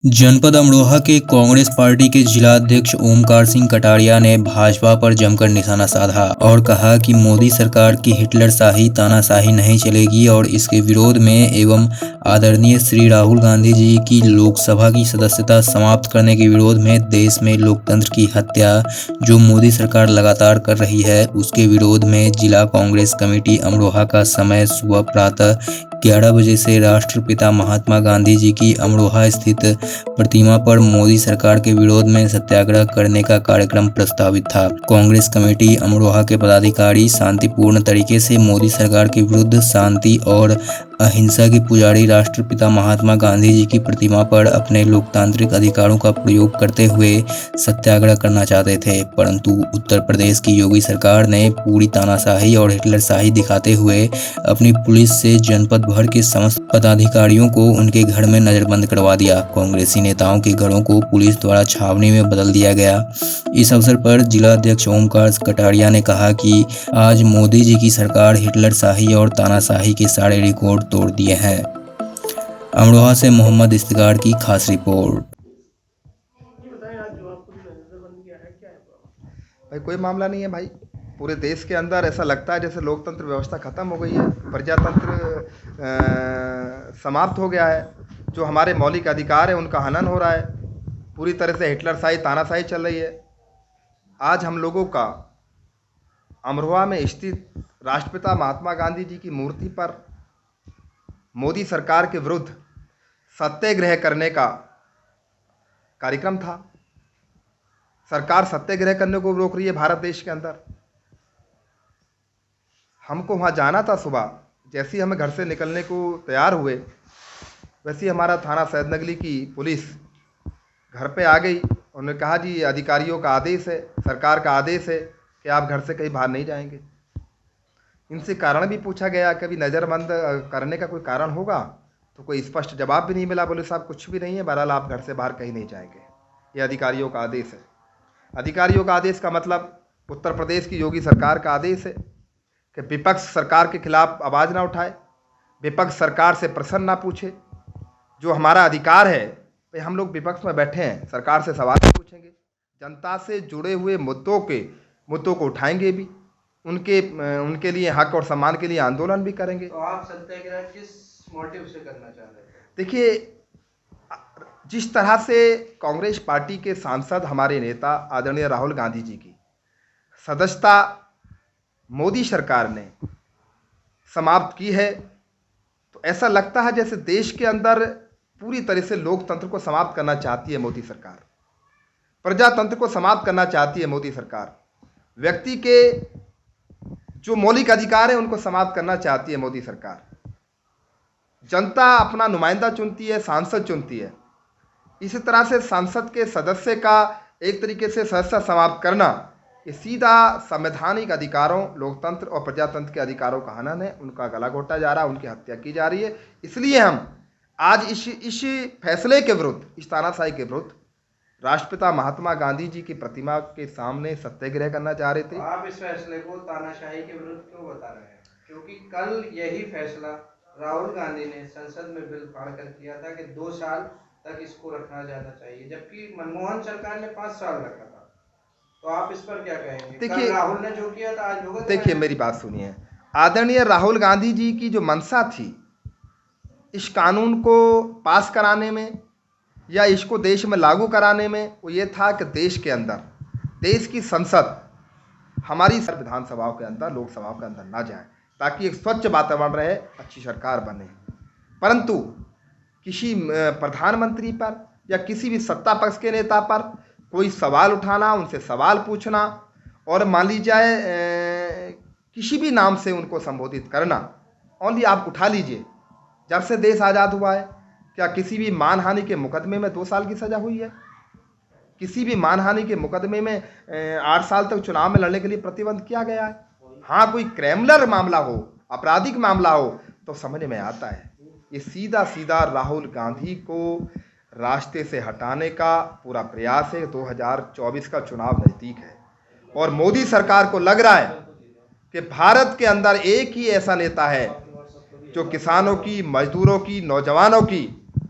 जनपद अमरोहा के कांग्रेस पार्टी के जिलाध्यक्ष ओमकार सिंह कटारिया ने भाजपा पर जमकर निशाना साधा और कहा कि मोदी सरकार की हिटलरशाही तानाशाही नहीं चलेगी और इसके विरोध में एवं आदरणीय श्री राहुल गांधी जी की लोकसभा की सदस्यता समाप्त करने के विरोध में देश में लोकतंत्र की हत्या जो मोदी सरकार लगातार कर रही है उसके विरोध में जिला कांग्रेस कमेटी अमरोहा का समय सुबह प्रातः 11 बजे से राष्ट्रपिता महात्मा गांधी जी की अमरोहा स्थित प्रतिमा पर मोदी सरकार के विरोध में सत्याग्रह करने का कार्यक्रम प्रस्तावित था। कांग्रेस कमेटी अमरोहा के पदाधिकारी शांतिपूर्ण तरीके से मोदी सरकार के विरुद्ध शांति और अहिंसा के पुजारी राष्ट्रपिता महात्मा गांधी जी की प्रतिमा पर अपने लोकतांत्रिक अधिकारों का प्रयोग करते हुए सत्याग्रह करना चाहते थे, परंतु उत्तर प्रदेश की योगी सरकार ने पूरी तानाशाही और हिटलरशाही दिखाते हुए अपनी पुलिस से जनपद भर के समस्त पदाधिकारियों को उनके घर में नजरबंद करवा दिया। कांग्रेसी नेताओं के घरों को पुलिस द्वारा छावनी में बदल दिया गया। इस अवसर पर जिलाध्यक्ष ओमकार कटारिया ने कहा कि आज मोदी जी की सरकार हिटलरशाही और तानाशाही के सारे रिकॉर्ड तोड़ दिए हैं। अमरोहा से मोहम्मद इफ्तिकार की खास रिपोर्ट। भाई कोई मामला नहीं है भाई। पूरे देश के अंदर ऐसा लगता है जैसे लोकतंत्र व्यवस्था खत्म हो गई है, प्रजातंत्र समाप्त हो गया है। जो हमारे मौलिक अधिकार है उनका हनन हो रहा है। पूरी तरह से हिटलरशाही तानाशाही चल रही है। आज हम लोगों का अमरोहा में स्थित राष्ट्रपिता महात्मा गांधी जी की मूर्ति पर मोदी सरकार के विरुद्ध सत्याग्रह करने का कार्यक्रम था। सरकार सत्याग्रह करने को रोक रही है भारत देश के अंदर। हमको वहाँ जाना था सुबह, जैसे ही हमें घर से निकलने को तैयार हुए वैसे ही हमारा थाना सैदनगली की पुलिस घर पे आ गई। उन्होंने कहा जी अधिकारियों का आदेश है, सरकार का आदेश है कि आप घर से कहीं बाहर नहीं जाएंगे। इनसे कारण भी पूछा गया, कभी नज़रबंद करने का कोई कारण होगा, तो कोई स्पष्ट जवाब भी नहीं मिला। बोले साहब कुछ भी नहीं है, बहरहाल आप घर से बाहर कहीं नहीं जाएंगे, ये अधिकारियों का आदेश है। अधिकारियों का आदेश का मतलब उत्तर प्रदेश की योगी सरकार का आदेश है कि विपक्ष सरकार के खिलाफ आवाज़ ना उठाए, विपक्ष सरकार से प्रश्न ना पूछे। जो हमारा अधिकार है भाई, हम लोग विपक्ष में बैठे हैं, सरकार से सवाल पूछेंगे, जनता से जुड़े हुए मुद्दों को उठाएंगे भी, उनके लिए हक और सम्मान के लिए आंदोलन भी करेंगे। तो आप सत्याग्रह किस मोटिव से करना चाह रहे हैं? देखिए, जिस तरह से कांग्रेस पार्टी के सांसद हमारे नेता आदरणीय राहुल गांधी जी की सदस्यता मोदी सरकार ने समाप्त की है, तो ऐसा लगता है जैसे देश के अंदर पूरी तरह से लोकतंत्र को समाप्त करना चाहती है मोदी सरकार, प्रजातंत्र को समाप्त करना चाहती है मोदी सरकार, व्यक्ति के जो मौलिक अधिकार है उनको समाप्त करना चाहती है मोदी सरकार। जनता अपना नुमाइंदा चुनती है, सांसद चुनती है। इसी तरह से संसद के सदस्य का एक तरीके से सदस्यता समाप्त करना, ये सीधा संवैधानिक अधिकारों, लोकतंत्र और प्रजातंत्र के अधिकारों का हनन है। उनका गला घोटा जा रहा है, उनकी हत्या की जा रही है। इसलिए हम आज इस फैसले के विरुद्ध, इस तानाशाही के विरुद्ध राष्ट्रपिता महात्मा गांधी जी की प्रतिमा के सामने सत्याग्रह करना चाह रहे थे। तो आप इस फैसले को तानाशाही के विरुद्ध क्यों बता रहे हैं? क्योंकि कल यही फैसला राहुल गांधी ने संसद में बिल पास किया था कि 2 साल तक इसको रखना जाना चाहिए, जबकि मनमोहन सरकार ने 5 साल रखा था। तो आप इस पर क्या कहेंगे? देखिए, कल राहुल ने जो किया था आज भुगत रहे हैं। देखिए मेरी बात सुनिए। आदरणीय राहुल गांधी जी की जो मंशा थी इस कानून को पास कराने में या इसको देश में लागू कराने में, वो ये था कि देश के अंदर, देश की संसद हमारी विधानसभाओं के अंदर, लोकसभाओं के अंदर ना जाए, ताकि एक स्वच्छ वातावरण रहे, अच्छी सरकार बने। परंतु किसी प्रधानमंत्री पर या किसी भी सत्ता पक्ष के नेता पर कोई सवाल उठाना, उनसे सवाल पूछना और मान ली जाए किसी भी नाम से उनको संबोधित करना, ओनली आप उठा लीजिए। जब से देश आज़ाद हुआ है, क्या किसी भी मानहानि के मुकदमे में 2 साल की सज़ा हुई है? किसी भी मानहानि के मुकदमे में 8 साल तक चुनाव में लड़ने के लिए प्रतिबंध किया गया है? हाँ, कोई क्रिमिनल मामला हो, आपराधिक मामला हो तो समझ में आता है। ये सीधा सीधा राहुल गांधी को रास्ते से हटाने का पूरा प्रयास है। 2024 का चुनाव नज़दीक है और मोदी सरकार को लग रहा है कि भारत के अंदर एक ही ऐसा नेता है जो किसानों की, मजदूरों की, नौजवानों की,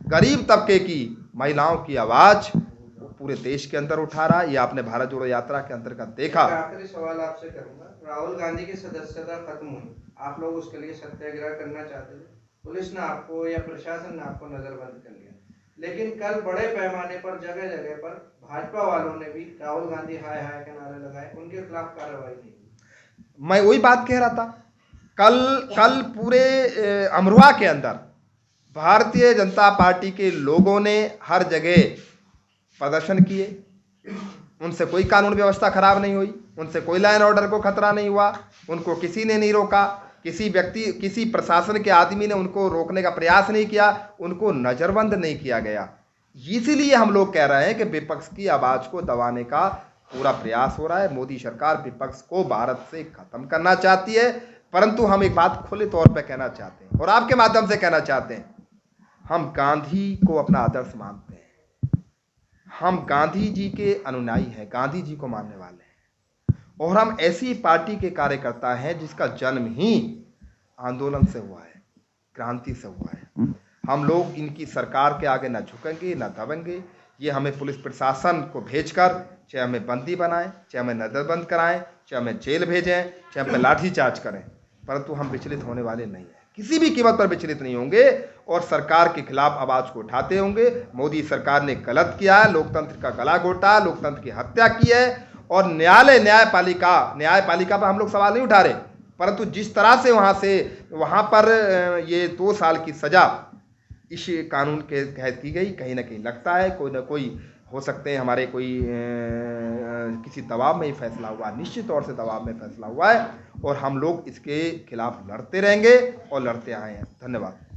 गरीब तबके की महिलाओं की आवाज़ वो पूरे देश के अंदर उठा रहा है। ये आपने भारत जोड़ो यात्रा के अंतर्गत देखा। एक आखिरी सवाल आपसे करूंगा। राहुल गांधी की सदस्यता खत्म हुई, आप लोग उसके लिए सत्याग्रह करना चाहते थे, पुलिस ने आपको या प्रशासन ने आपको नजरबंद कर लिया, लेकिन कल बड़े पैमाने पर जगह जगह पर भाजपा वालों ने भी राहुल गांधी हाय हाय के नारे लगाए, उनके खिलाफ कार्रवाई नहीं हुई। मैं वही बात कह रहा था। कल पूरे अमरोहा के अंदर भारतीय जनता पार्टी के लोगों ने हर जगह प्रदर्शन किए। उनसे कोई कानून व्यवस्था खराब नहीं हुई, उनसे कोई लॉ एंड ऑर्डर को खतरा नहीं हुआ, उनको किसी ने नहीं रोका, किसी प्रशासन के आदमी ने उनको रोकने का प्रयास नहीं किया, उनको नज़रबंद नहीं किया गया। इसीलिए हम लोग कह रहे हैं कि विपक्ष की आवाज़ को दबाने का पूरा प्रयास हो रहा है। मोदी सरकार विपक्ष को भारत से खत्म करना चाहती है। परंतु हम एक बात खुले तौर पर कहना चाहते हैं और आपके माध्यम से कहना चाहते हैं, हम गांधी को अपना आदर्श मानते हैं, हम गांधी जी के अनुयायी हैं, गांधी जी को मानने वाले हैं, और हम ऐसी पार्टी के कार्यकर्ता हैं जिसका जन्म ही आंदोलन से हुआ है, क्रांति से हुआ है। हम लोग इनकी सरकार के आगे ना झुकेंगे ना दबेंगे। ये हमें पुलिस प्रशासन को भेजकर चाहे हमें बंदी बनाएं, चाहे हमें नजरबंद कराएं, चाहे हमें जेल भेजें, चाहे हम पे लाठीचार्ज करें, परंतु हम विचलित होने वाले नहीं हैं, किसी भी कीमत पर विचलित नहीं होंगे और सरकार के खिलाफ आवाज़ को उठाते होंगे। मोदी सरकार ने गलत किया है, लोकतंत्र का गला घोटा, लोकतंत्र की हत्या की है और न्यायपालिका पर हम लोग सवाल नहीं उठा रहे, परंतु जिस तरह से वहाँ पर ये 2 साल की सज़ा इस कानून के तहत की गई, कहीं ना कहीं लगता है कोई ना कोई हो सकते हैं हमारे कोई किसी दबाव में ही फैसला हुआ, निश्चित तौर से दबाव में फैसला हुआ है और हम लोग इसके खिलाफ लड़ते रहेंगे और लड़ते आए हैं। धन्यवाद।